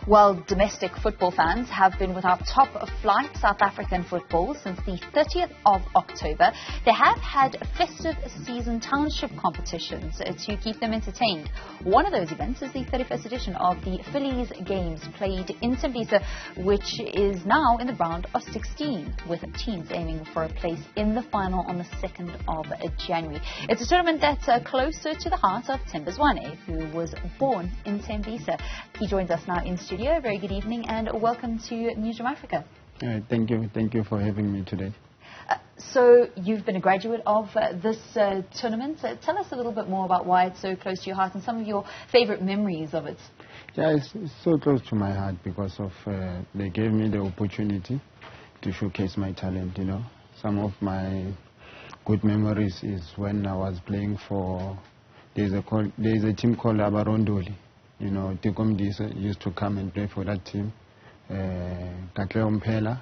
Well, domestic football fans have been without top-flight South African football since the 30th of October. They have had festive season township competitions to keep them entertained. One of those events is the 31st edition of the Phillies Games played in Themba, which is now in the round of 16, with teams aiming for a place in the final on the 2nd of January. It's a tournament that's closer to the heart of Themba Zwane, who was born in Themba. He joins us now in studio. Very good evening and welcome to Newzroom Afrika. Thank you for having me today. So you've been a graduate of this tournament. Tell us a little bit more about why it's so close to your heart and some of your favorite memories of it. Yeah, it's so close to my heart because of they gave me the opportunity to showcase my talent. You know, some of my good memories is when I was playing for there's a team called Abarondoli. You know, Tikomdisa used to come and play for that team. Katleo Mpela,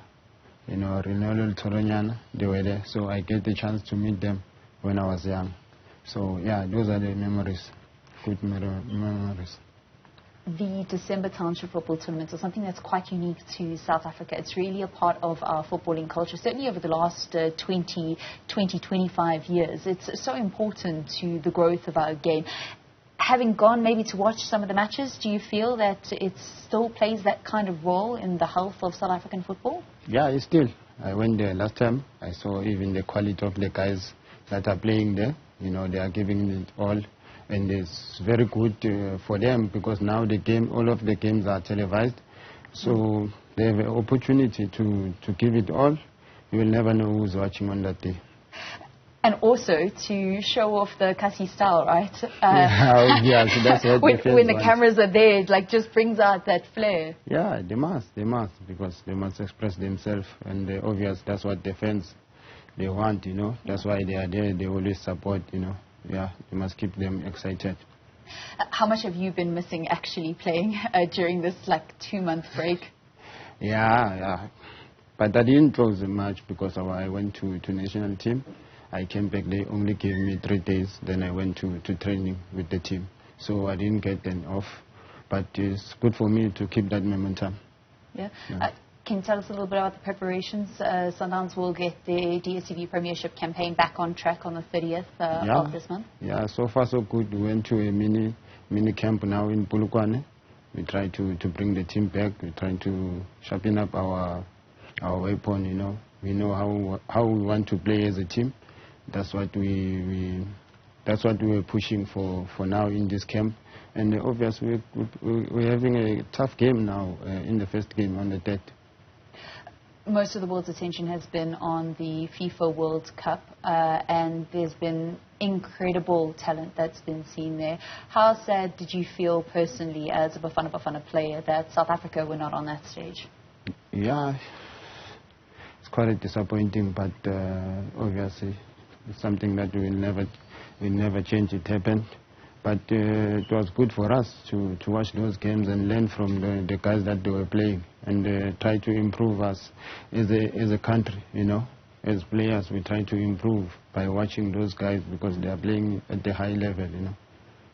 you know, Rinaldo Toronyana, they were there. So I get the chance to meet them when I was young. So yeah, those are the memories, good memories. The December Township Football Tournament is something that's quite unique to South Africa. It's really a part of our footballing culture, certainly over the last 25 years. It's so important to the growth of our game. Having gone maybe to watch some of the matches, do you feel that it still plays that kind of role in the health of South African football? Yeah, it still. I went there last time. I saw even the quality of the guys that are playing there. You know, they are giving it all. And it's very good for them because now all of the games are televised. So they have an opportunity to give it all. You will never know who's watching on that day. And also to show off the Kasi style, right? Yeah, so that's what when the cameras are there, it like just brings out that flair. Yeah, they must, because they must express themselves, and obvious that's what the fans they want, you know. That's why they are there. They always support, you know. Yeah, you must keep them excited. How much have you been missing actually playing during this like 2-month break? Yeah, but I didn't close much because I went to national team. I came back, they only gave me 3 days, then I went to training with the team. So I didn't get them off, but it's good for me to keep that momentum. Yeah. Can you tell us a little bit about the preparations? Sundowns will get the DSTV Premiership campaign back on track on the 30th of this month. Yeah, so far so good. We went to a mini camp now in Polokwane. We try to bring the team back. We're trying to sharpen up our weapon, you know. We know how we want to play as a team. That's what we're pushing for now in this camp. And obviously we're having a tough game now in the first game on the 3rd. Most of the world's attention has been on the FIFA World Cup, and there's been incredible talent that's been seen there. How sad did you feel personally as a Bafana player that South Africa were not on that stage? Yeah, it's quite disappointing, but obviously it's something that will never change. It happened, but it was good for us to watch those games and learn from the guys that they were playing and try to improve us as a country. You know, as players, we try to improve by watching those guys because they are playing at the high level. You know,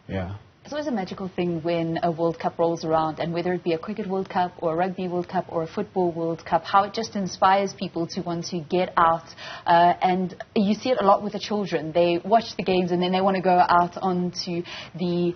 yeah. It's always a magical thing when a World Cup rolls around, and whether it be a Cricket World Cup or a Rugby World Cup or a Football World Cup, how it just inspires people to want to get out. And you see it a lot with the children. They watch the games and then they want to go out onto the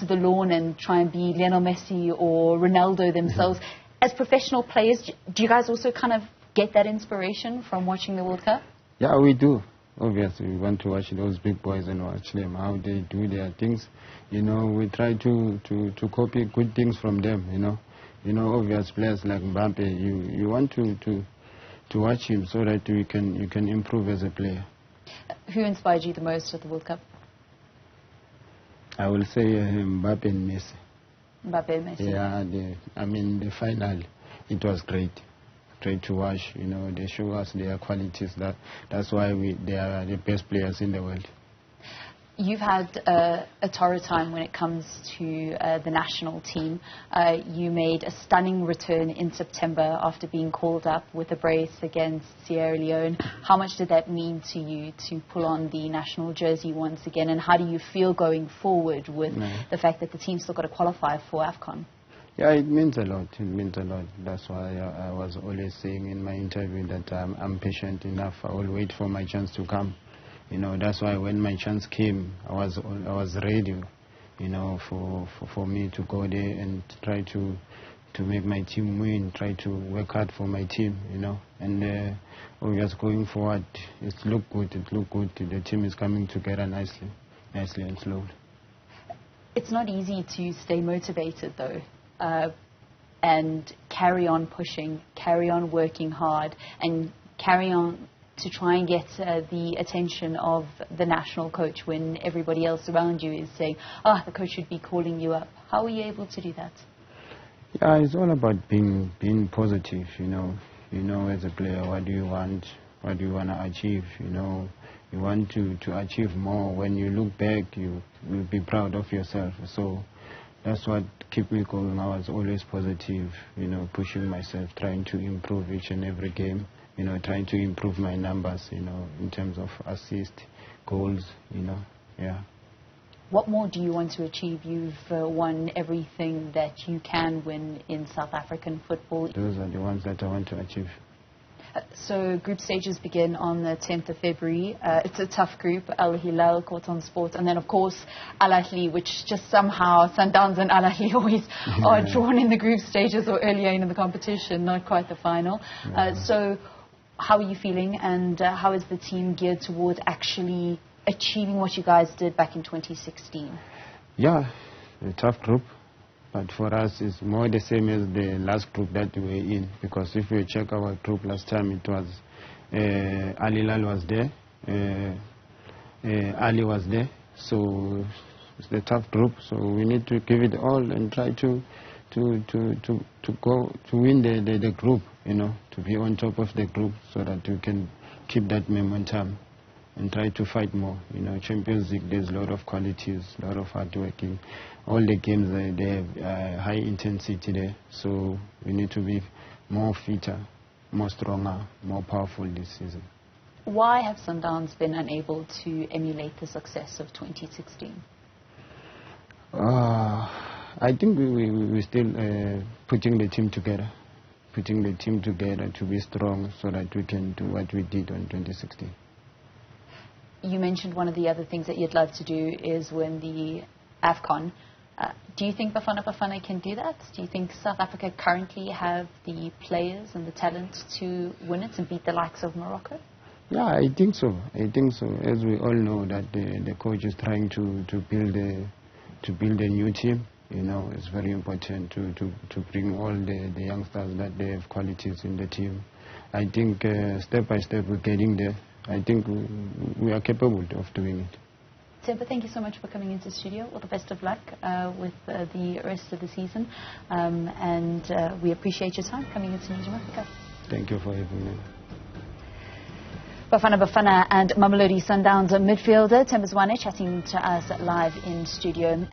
lawn and try and be Lionel Messi or Ronaldo themselves. As professional players, do you guys also kind of get that inspiration from watching the World Cup? Yeah, we do. Obviously, we want to watch those big boys and watch them, how they do their things. You know, we try to copy good things from them, you know. You know, obvious players like Mbappe, you want to watch him so that you can improve as a player. Who inspired you the most at the World Cup? I will say Mbappe and Messi. Mbappe and Messi? Yeah, the final, it was great. Great to watch, you know, they show us their qualities. That's why they are the best players in the world. You've had a torrid time when it comes to the national team. You made a stunning return in September after being called up with a brace against Sierra Leone. How much did that mean to you to pull on the national jersey once again? And how do you feel going forward with the fact that the team's still got to qualify for AFCON? Yeah, it means a lot. It means a lot. That's why I was always saying in my interview that I'm patient enough. I will wait for my chance to come. That's why when my chance came, I was ready. For me to go there and try to make my team win, try to work hard for my team. And we're just going forward. It looked good. The team is coming together nicely and slowly. It's not easy to stay motivated though. And carry on pushing, carry on working hard, and carry on to try and get the attention of the national coach when everybody else around you is saying, the coach should be calling you up. How are you able to do that? Yeah, it's all about being positive, as a player, what do you want to achieve, you want to achieve more. When you look back, you will be proud of yourself. So that's what kept me going. I was always positive, pushing myself, trying to improve each and every game, trying to improve my numbers, in terms of assist, goals, yeah. What more do you want to achieve? You've won everything that you can win in South African football. Those are the ones that I want to achieve. So group stages begin on the 10th of February. It's a tough group. Al Hilal, Cotton Sport, and then of course Al Ahly, which just somehow Sundowns and Al Ahly always are drawn in the group stages or earlier in the competition, not quite the final. So how are you feeling, and how is the team geared towards actually achieving what you guys did back in 2016? Yeah, a tough group. But for us, it's more the same as the last group that we were in. Because if you check our group last time, it was Al Hilal was there, Ali was there. So it's a tough group. So we need to give it all and try to go to win the group. To be on top of the group so that we can keep that momentum and try to fight more. Champions League, there's a lot of qualities, a lot of hard working. All the games, they have high intensity there. So we need to be more fitter, more stronger, more powerful this season. Why have Sundowns been unable to emulate the success of 2016? I think we're still putting the team together to be strong so that we can do what we did on 2016. You mentioned one of the other things that you'd love to do is win the AFCON. Do you think Bafana can do that? Do you think South Africa currently have the players and the talent to win it and beat the likes of Morocco? Yeah, I think so. As we all know that the coach is trying to build a new team. It's very important to bring all the youngsters that they have qualities in the team. I think step by step we're getting there. I think we are capable of doing it. Themba, thank you so much for coming into the studio. All the best of luck with the rest of the season. And we appreciate your time coming into Newzroom Afrika. Thank you for having me. Bafana and Mamelodi Sundowns midfielder Themba Zwane chatting to us live in studio.